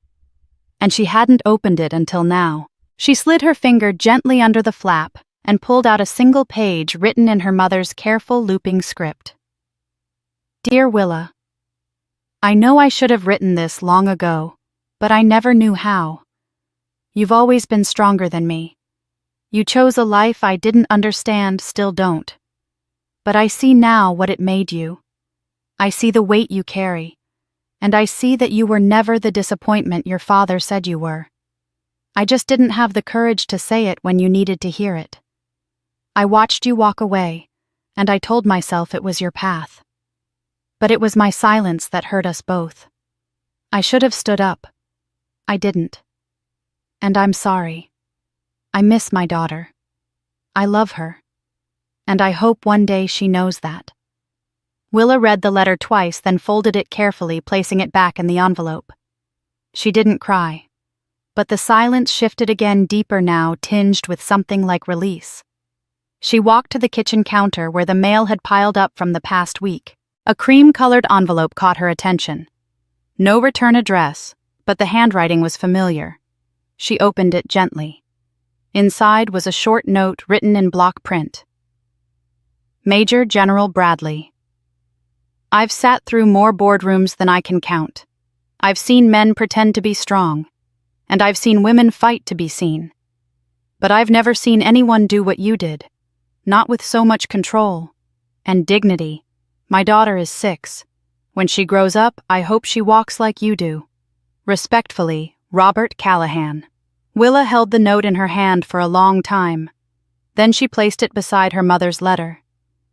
Speaker 1: And she hadn't opened it until now. She slid her finger gently under the flap and pulled out a single page written in her mother's careful looping script. Dear Willa, I know I should have written this long ago, but I never knew how. You've always been stronger than me. You chose a life I didn't understand, still don't. But I see now what it made you. I see the weight you carry, and I see that you were never the disappointment your father said you were. I just didn't have the courage to say it when you needed to hear it. I watched you walk away, and I told myself it was your path. But it was my silence that hurt us both. I should have stood up. I didn't. And I'm sorry. I miss my daughter. I love her. And I hope one day she knows that. Willa read the letter twice, then folded it carefully, placing it back in the envelope. She didn't cry. But the silence shifted again, deeper now, tinged with something like release. She walked to the kitchen counter where the mail had piled up from the past week. A cream-colored envelope caught her attention. No return address, but the handwriting was familiar. She opened it gently. Inside was a short note written in block print. Major General Bradley. I've sat through more boardrooms than I can count. I've seen men pretend to be strong, and I've seen women fight to be seen. But I've never seen anyone do what you did, not with so much control and dignity. My daughter is 6. When she grows up, I hope she walks like you do. Respectfully, Robert Callahan. Willa held the note in her hand for a long time. Then she placed it beside her mother's letter.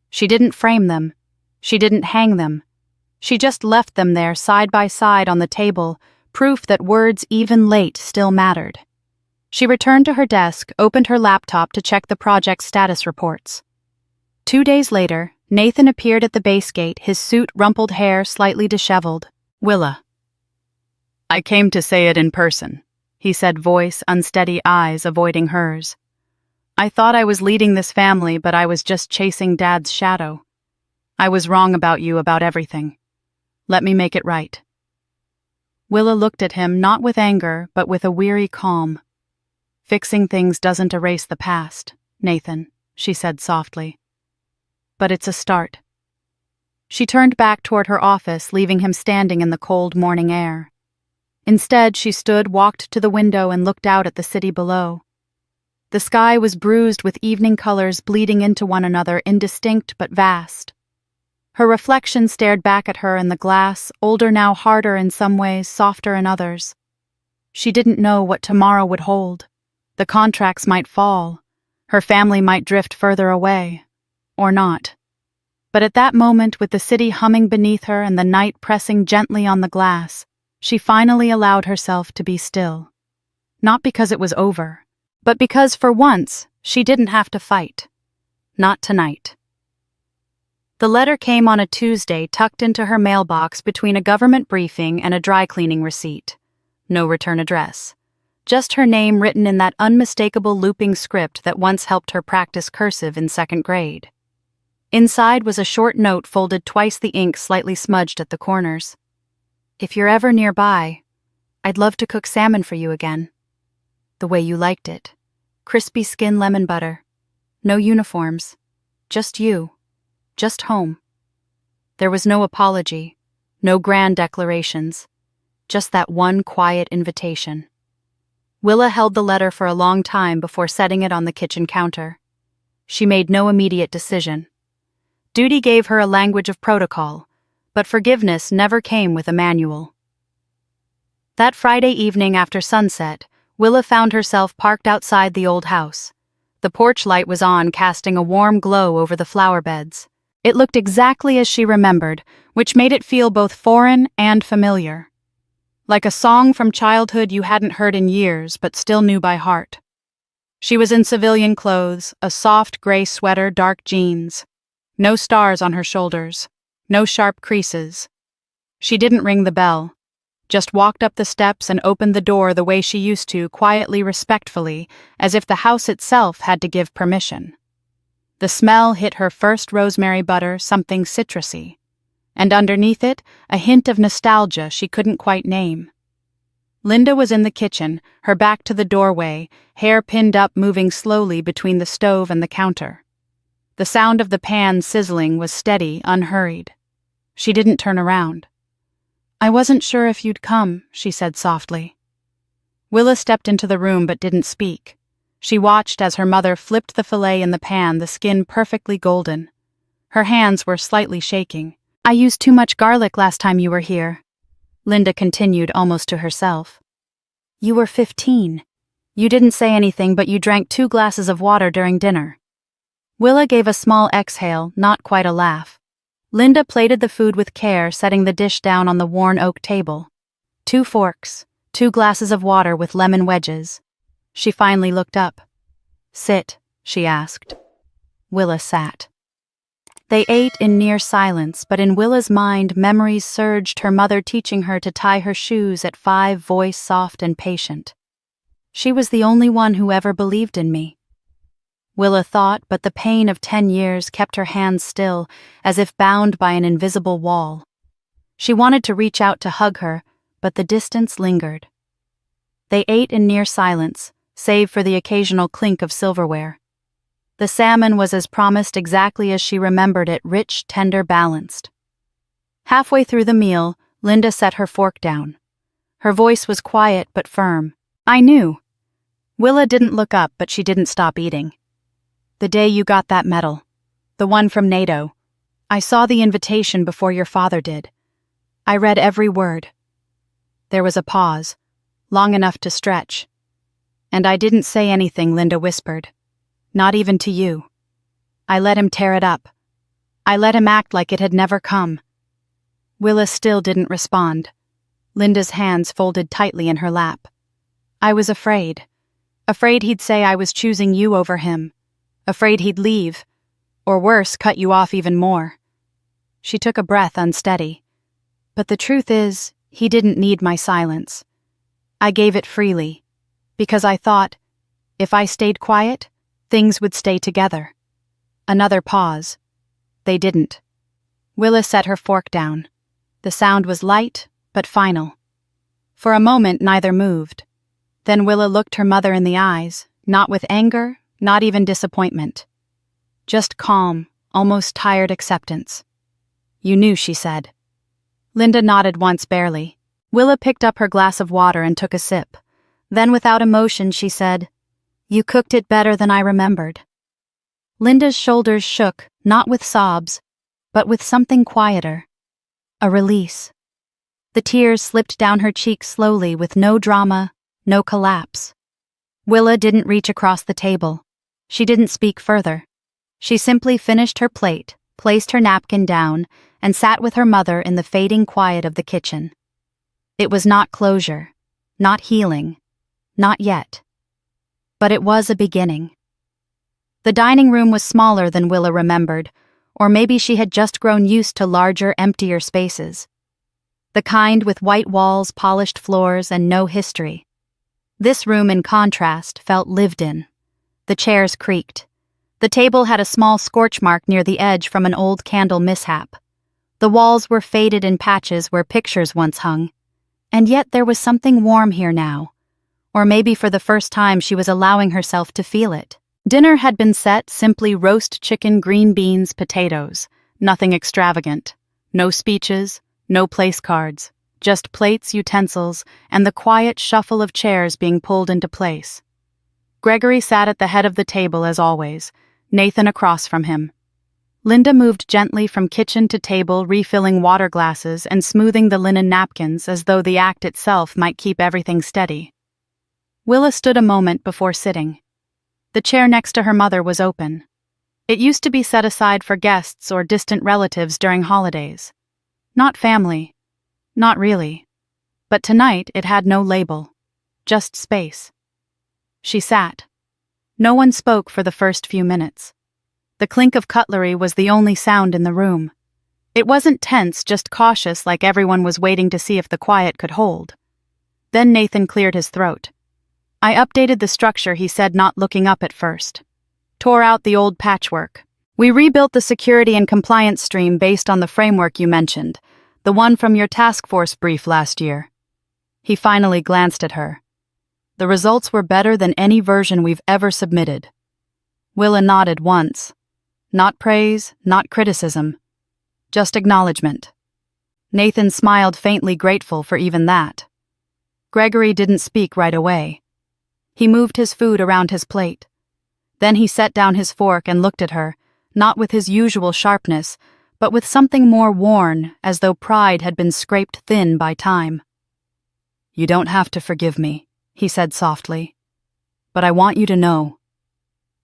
Speaker 1: She didn't frame them. She didn't hang them. She just left them there side by side on the table, proof that words even late still mattered. She returned to her desk, opened her laptop to check the project's status reports. 2 days later, Nathan appeared at the base gate, his suit rumpled hair slightly disheveled. Willa. I came to say it in person, he said, voice unsteady, eyes avoiding hers. I thought I was leading this family, but I was just chasing Dad's shadow. I was wrong about you, about everything. Let me make it right. Willa looked at him, not with anger, but with a weary calm. Fixing things doesn't erase the past, Nathan, she said softly. But it's a start. She turned back toward her office, leaving him standing in the cold morning air. Instead, she stood, walked to the window, and looked out at the city below. The sky was bruised with evening colors bleeding into one another, indistinct but vast. Her reflection stared back at her in the glass, older now, harder in some ways, softer in others. She didn't know what tomorrow would hold. The contracts might fall. Her family might drift further away. Or not. But at that moment, with the city humming beneath her and the night pressing gently on the glass, she finally allowed herself to be still. Not because it was over, but because for once she didn't have to fight. Not tonight. The letter came on a Tuesday, tucked into her mailbox between a government briefing and a dry cleaning receipt. No return address. Just her name written in that unmistakable looping script that once helped her practice cursive in 2nd grade. Inside was a short note folded twice, the ink slightly smudged at the corners. If you're ever nearby, I'd love to cook salmon for you again. The way you liked it. Crispy skin, lemon butter. No uniforms. Just you. Just home. There was no apology, no grand declarations, just that one quiet invitation. Willa held the letter for a long time before setting it on the kitchen counter. She made no immediate decision. Duty gave her a language of protocol, but forgiveness never came with a manual. That Friday evening after sunset, Willa found herself parked outside the old house. The porch light was on, casting a warm glow over the flower beds. It looked exactly as she remembered, which made it feel both foreign and familiar. Like a song from childhood you hadn't heard in years but still knew by heart. She was in civilian clothes, a soft gray sweater, dark jeans. No stars on her shoulders, no sharp creases. She didn't ring the bell, just walked up the steps and opened the door the way she used to, quietly, respectfully, as if the house itself had to give permission. The smell hit her first, rosemary butter, something citrusy. and underneath it, a hint of nostalgia she couldn't quite name. Linda was in the kitchen, her back to the doorway, hair pinned up, moving slowly between the stove and the counter. The sound of the pan sizzling was steady, unhurried. She didn't turn around. "I wasn't sure if you'd come," she said softly. Willa stepped into the room but didn't speak. She watched as her mother flipped the fillet in the pan, the skin perfectly golden. Her hands were slightly shaking. "I used too much garlic last time you were here," Linda continued almost to herself. "You were 15. You didn't say anything, but you drank 2 glasses of water during dinner." Willa gave a small exhale, not quite a laugh. Linda plated the food with care, setting the dish down on the worn oak table. 2 forks, 2 glasses of water with lemon wedges. She finally looked up. "Sit," she asked. Willa sat. They ate in near silence, but in Willa's mind memories surged, her mother teaching her to tie her shoes at 5, voice soft and patient. "She was the only one who ever believed in me," Willa thought, but the pain of 10 years kept her hands still, as if bound by an invisible wall. She wanted to reach out to hug her, but the distance lingered. They ate in near silence, save for the occasional clink of silverware. The salmon was as promised, exactly as she remembered it, rich, tender, balanced. Halfway through the meal, Linda set her fork down. Her voice was quiet but firm. "I knew." Willa didn't look up, but she didn't stop eating. "The day you got that medal, the one from NATO, I saw the invitation before your father did. I read every word." There was a pause, long enough to stretch. "And I didn't say anything," Linda whispered. "Not even to you. I let him tear it up. I let him act like it had never come." Willa still didn't respond. Linda's hands folded tightly in her lap. "I was afraid. Afraid he'd say I was choosing you over him. Afraid he'd leave. Or worse, cut you off even more." She took a breath, unsteady. "But the truth is, he didn't need my silence. I gave it freely. Because I thought, if I stayed quiet, things would stay together." Another pause. They didn't. Willa set her fork down. The sound was light, but final. For a moment, neither moved. Then Willa looked her mother in the eyes, not with anger, not even disappointment. Just calm, almost tired acceptance. "You knew," she said. Linda nodded once, barely. Willa picked up her glass of water and took a sip. Then, without emotion, she said, "You cooked it better than I remembered." Linda's shoulders shook, not with sobs, but with something quieter. A release. The tears slipped down her cheeks slowly, with no drama, no collapse. Willa didn't reach across the table. She didn't speak further. She simply finished her plate, placed her napkin down, and sat with her mother in the fading quiet of the kitchen. It was not closure, not healing, not yet. But it was a beginning. The dining room was smaller than Willa remembered, or maybe she had just grown used to larger, emptier spaces. The kind with white walls, polished floors, and no history. This room, in contrast, felt lived in. The chairs creaked. The table had a small scorch mark near the edge from an old candle mishap. The walls were faded in patches where pictures once hung. And yet there was something warm here now. Or maybe for the first time she was allowing herself to feel it. Dinner had been set, simply roast chicken, green beans, potatoes. Nothing extravagant. No speeches, no place cards. Just plates, utensils, and the quiet shuffle of chairs being pulled into place. Gregory sat at the head of the table as always, Nathan across from him. Linda moved gently from kitchen to table, refilling water glasses and smoothing the linen napkins as though the act itself might keep everything steady. Willa stood a moment before sitting. The chair next to her mother was open. It used to be set aside for guests or distant relatives during holidays. Not family. Not really. But tonight it had no label. Just space. She sat. No one spoke for the first few minutes. The clink of cutlery was the only sound in the room. It wasn't tense, just cautious, like everyone was waiting to see if the quiet could hold. Then Nathan cleared his throat. "I updated the structure," he said, not looking up at first. "Tore out the old patchwork. We rebuilt the security and compliance stream based on the framework you mentioned, the one from your task force brief last year. He finally glanced at her. The results were better than any version we've ever submitted. Willa nodded once. Not praise, not criticism. Just acknowledgement. Nathan smiled, faintly grateful for even that. Gregory didn't speak right away. He moved his food around his plate. Then he set down his fork and looked at her, not with his usual sharpness, but with something more worn, as though pride had been scraped thin by time. "You don't have to forgive me," he said softly. "But I want you to know.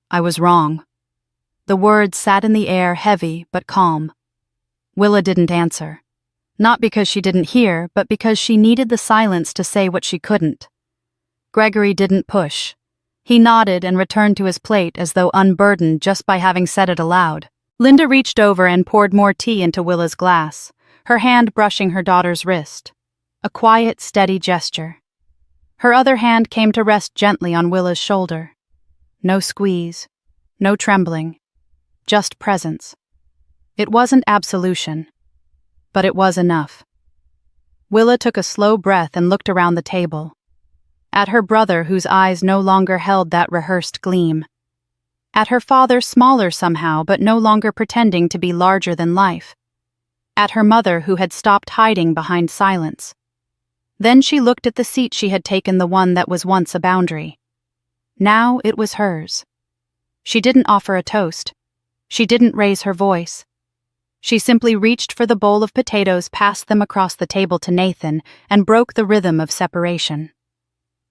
Speaker 1: I was wrong." The words sat in the air, heavy but calm. Willa didn't answer. Not because she didn't hear, but because she needed the silence to say what she couldn't. Gregory didn't push. He nodded and returned to his plate as though unburdened just by having said it aloud. Linda reached over and poured more tea into Willa's glass, her hand brushing her daughter's wrist. A quiet, steady gesture. Her other hand came to rest gently on Willa's shoulder. No squeeze, no trembling, just presence. It wasn't absolution, but it was enough. Willa took a slow breath and looked around the table. At her brother, whose eyes no longer held that rehearsed gleam. At her father, smaller somehow, but no longer pretending to be larger than life. At her mother, who had stopped hiding behind silence. Then she looked at the seat she had taken, the one that was once a boundary. Now it was hers. She didn't offer a toast. She didn't raise her voice. She simply reached for the bowl of potatoes, passed them across the table to Nathan, and broke the rhythm of separation.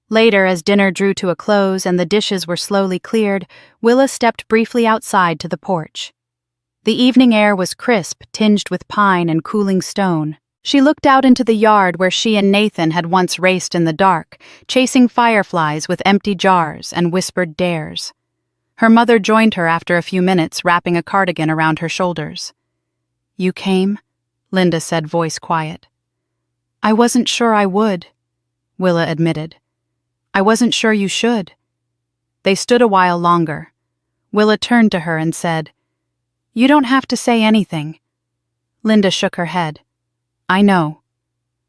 Speaker 1: Later, as dinner drew to a close and the dishes were slowly cleared, Willa stepped briefly outside to the porch. The evening air was crisp, tinged with pine and cooling stone. She looked out into the yard where she and Nathan had once raced in the dark, chasing fireflies with empty jars and whispered dares. Her mother joined her after a few minutes, wrapping a cardigan around her shoulders. "You came?" Linda said, voice quiet. "I wasn't sure I would," Willa admitted. "I wasn't sure you should." They stood a while longer. Willa turned to her and said, "You don't have to say anything." Linda shook her head. "I know."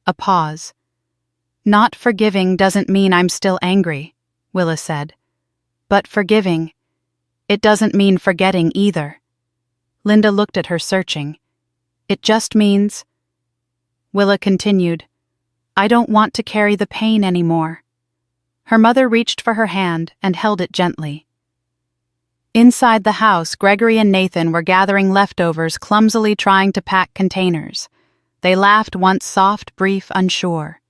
Speaker 1: A pause. "Not forgiving doesn't mean I'm still angry," Willa said. "But forgiving, it doesn't mean forgetting either." Linda looked at her, searching. "It just means..." Willa continued, "I don't want to carry the pain anymore." Her mother reached for her hand and held it gently. Inside the house, Gregory and Nathan were gathering leftovers, clumsily trying to pack containers. They laughed once, soft, brief, unsure.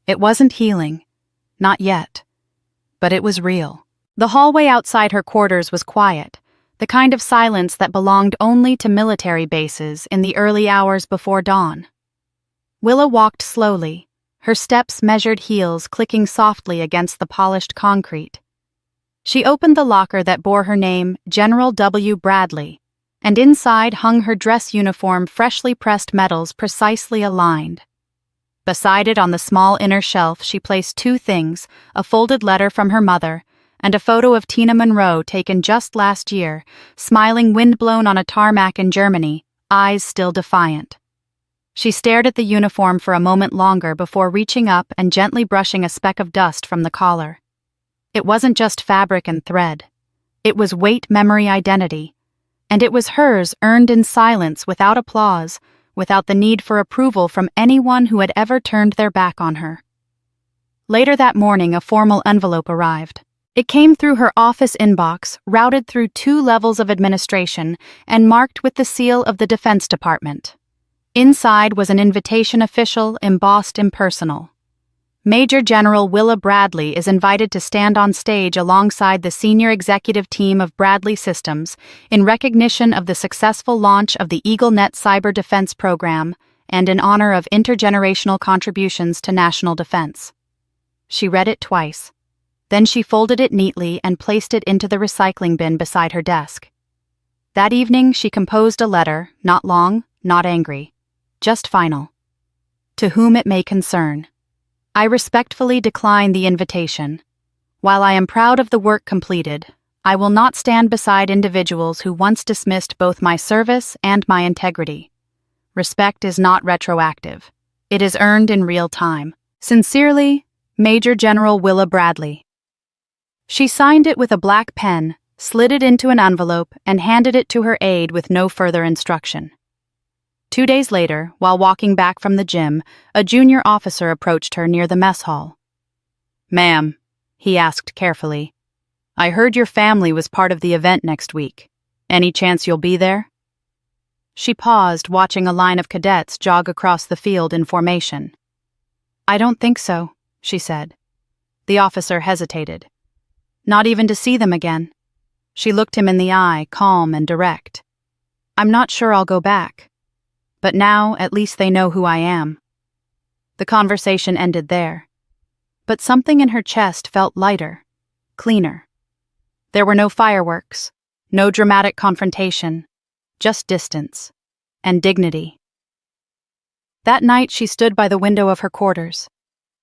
Speaker 1: It wasn't healing. Not yet. But it was real. The hallway outside her quarters was quiet, the kind of silence that belonged only to military bases in the early hours before dawn. Willa walked slowly, her steps measured heels clicking softly against the polished concrete. She opened the locker that bore her name, General W. Bradley, and inside hung her dress uniform, freshly pressed metals precisely aligned. Beside it on the small inner shelf she placed two things, a folded letter from her mother, and a photo of Tina Monroe taken just last year, smiling windblown on a tarmac in Germany, eyes still defiant. She stared at the uniform for a moment longer before reaching up and gently brushing a speck of dust from the collar. It wasn't just fabric and thread. It was weight, memory, identity. And it was hers, earned in silence, without applause, without the need for approval from anyone who had ever turned their back on her. Later that morning, a formal envelope arrived. It came through her office inbox, routed through 2 levels of administration, and marked with the seal of the Defense Department. Inside was an invitation, official, embossed, impersonal. Major General Willa Bradley is invited to stand on stage alongside the senior executive team of Bradley Systems in recognition of the successful launch of the EagleNet cyber defense program and in honor of intergenerational contributions to national defense. She read it twice. Then she folded it neatly and placed it into the recycling bin beside her desk. That evening she composed a letter, not long, not angry, just final. To whom it may concern. I respectfully decline the invitation. While I am proud of the work completed, I will not stand beside individuals who once dismissed both my service and my integrity. Respect is not retroactive. It is earned in real time. Sincerely, Major General Willa Bradley. She signed it with a black pen, slid it into an envelope, and handed it to her aide with no further instruction. 2 days later, while walking back from the gym, a junior officer approached her near the mess hall. "Ma'am," he asked carefully, "I heard your family was part of the event next week. Any chance you'll be there?" She paused, watching a line of cadets jog across the field in formation. "I don't think so," she said. The officer hesitated. "Not even to see them again?" She looked him in the eye, calm and direct. "I'm not sure I'll go back. But now, at least they know who I am." The conversation ended there. But something in her chest felt lighter, cleaner. There were no fireworks, no dramatic confrontation, just distance and dignity. That night she stood by the window of her quarters.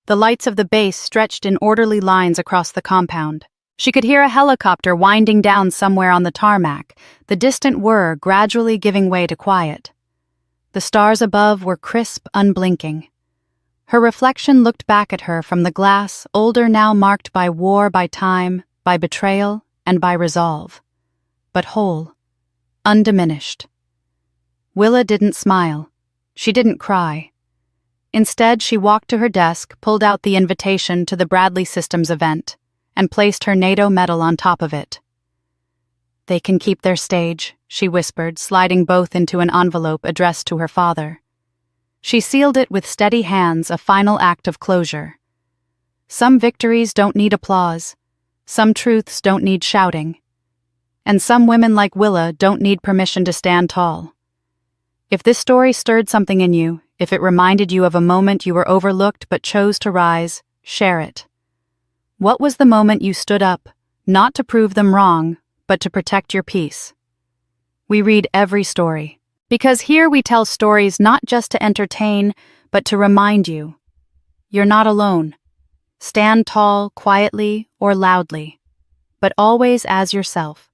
Speaker 1: The lights of the base stretched in orderly lines across the compound. She could hear a helicopter winding down somewhere on the tarmac, the distant whir gradually giving way to quiet. The stars above were crisp, unblinking. Her reflection looked back at her from the glass, older now, marked by war, by time, by betrayal, and by resolve. But whole, undiminished. Willa didn't smile. She didn't cry. Instead, she walked to her desk, pulled out the invitation to the Bradley Systems event, and placed her NATO medal on top of it. "They can keep their stage," she whispered, sliding both into an envelope addressed to her father. She sealed it with steady hands, a final act of closure. Some victories don't need applause. Some truths don't need shouting. And some women like Willa don't need permission to stand tall. If this story stirred something in you, if it reminded you of a moment you were overlooked but chose to rise, share it. What was the moment you stood up, not to prove them wrong, but to protect your peace? We read every story, because here we tell stories not just to entertain, but to remind you. You're not alone. Stand tall, quietly or loudly, but always as yourself.